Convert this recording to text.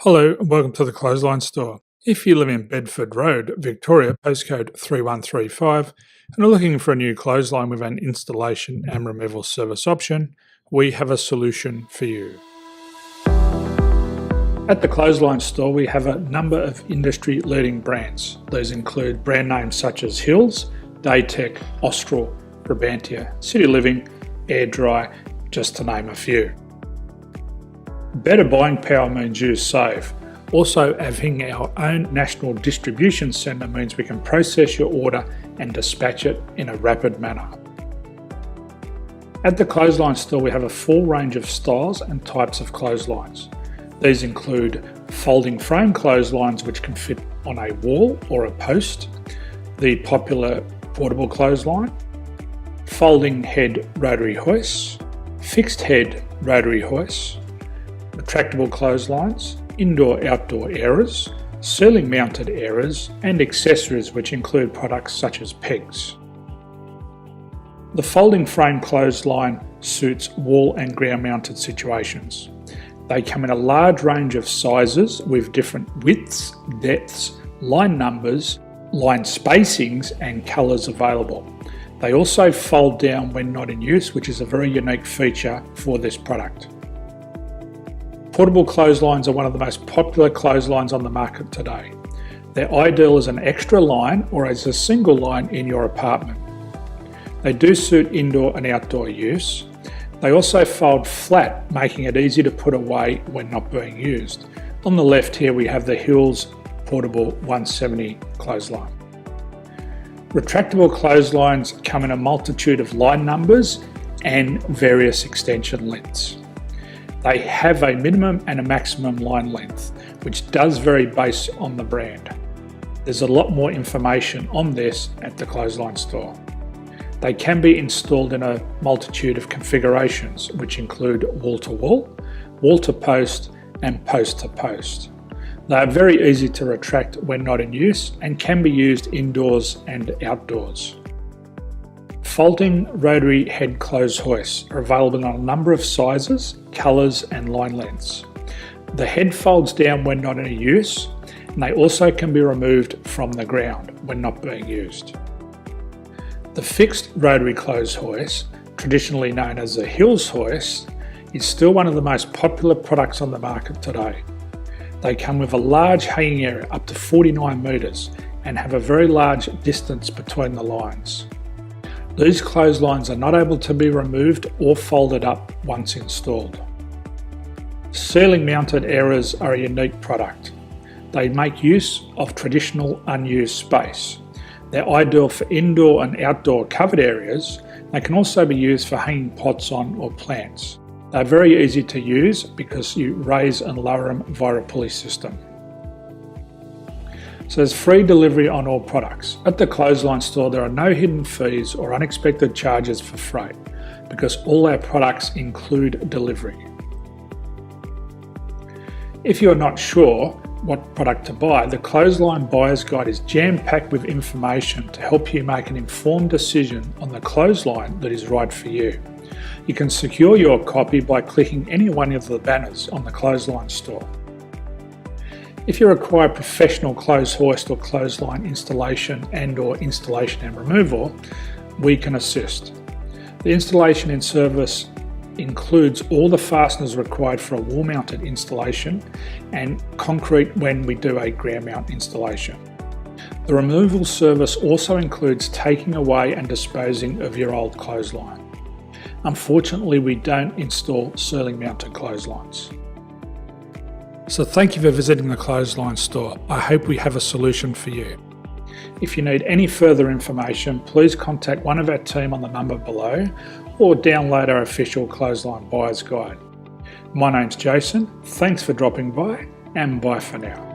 Hello and welcome to the Clothesline Store. If you live in Bedford Road, Victoria, postcode 3135, and are looking for a new clothesline with an installation and removal service option, we have a solution for you. At the Clothesline Store, we have a number of industry-leading brands. These include brand names such as Hills, Daytech, Austral, Brabantia, City Living, Air Dry, just to name a few. Better buying power means you save. Also, having our own national distribution centre means we can process your order and dispatch it in a rapid manner. At the Clothesline Store, we have a full range of styles and types of clotheslines. These include folding frame clotheslines which can fit on a wall or a post, the popular portable clothesline, folding head rotary hoists, fixed head rotary hoists, retractable clotheslines, indoor-outdoor airers, ceiling mounted airers, and accessories which include products such as pegs. The folding frame clothesline suits wall and ground mounted situations. They come in a large range of sizes with different widths, depths, line numbers, line spacings and colours available. They also fold down when not in use, which is a very unique feature for this product. Portable clotheslines are one of the most popular clotheslines on the market today. They're ideal as an extra line or as a single line in your apartment. They do suit indoor and outdoor use. They also fold flat, making it easy to put away when not being used. On the left here we have the Hills Portable 170 clothesline. Retractable clotheslines come in a multitude of line numbers and various extension lengths. They have a minimum and a maximum line length, which does vary based on the brand. There's a lot more information on this at the Clothesline Store. They can be installed in a multitude of configurations, which include wall-to-wall, wall-to-post, and post-to-post. They are very easy to retract when not in use and can be used indoors and outdoors. Folding rotary head clothes hoists are available in a number of sizes, colours and line lengths. The head folds down when not in use, and they also can be removed from the ground when not being used. The fixed rotary clothes hoist, traditionally known as the Hills hoist, is still one of the most popular products on the market today. They come with a large hanging area up to 49 metres and have a very large distance between the lines. These clotheslines are not able to be removed or folded up once installed. Ceiling mounted airers are a unique product. They make use of traditional unused space. They're ideal for indoor and outdoor covered areas. They can also be used for hanging pots on or plants. They're very easy to use because you raise and lower them via a pulley system. So there's free delivery on all products. At the Clothesline Store, there are no hidden fees or unexpected charges for freight because all our products include delivery. If you're not sure what product to buy, the Clothesline Buyer's Guide is jam-packed with information to help you make an informed decision on the clothesline that is right for you. You can secure your copy by clicking any one of the banners on the Clothesline Store. If you require professional clothes hoist or clothesline installation and/or installation and removal, we can assist. The installation and service includes all the fasteners required for a wall-mounted installation and concrete when we do a ground mount installation. The removal service also includes taking away and disposing of your old clothesline. Unfortunately, we don't install ceiling mounted clotheslines. So thank you for visiting the Clothesline Store. I hope we have a solution for you. If you need any further information, please contact one of our team on the number below or download our official Clothesline Buyer's Guide. My name's Jason, thanks for dropping by and bye for now.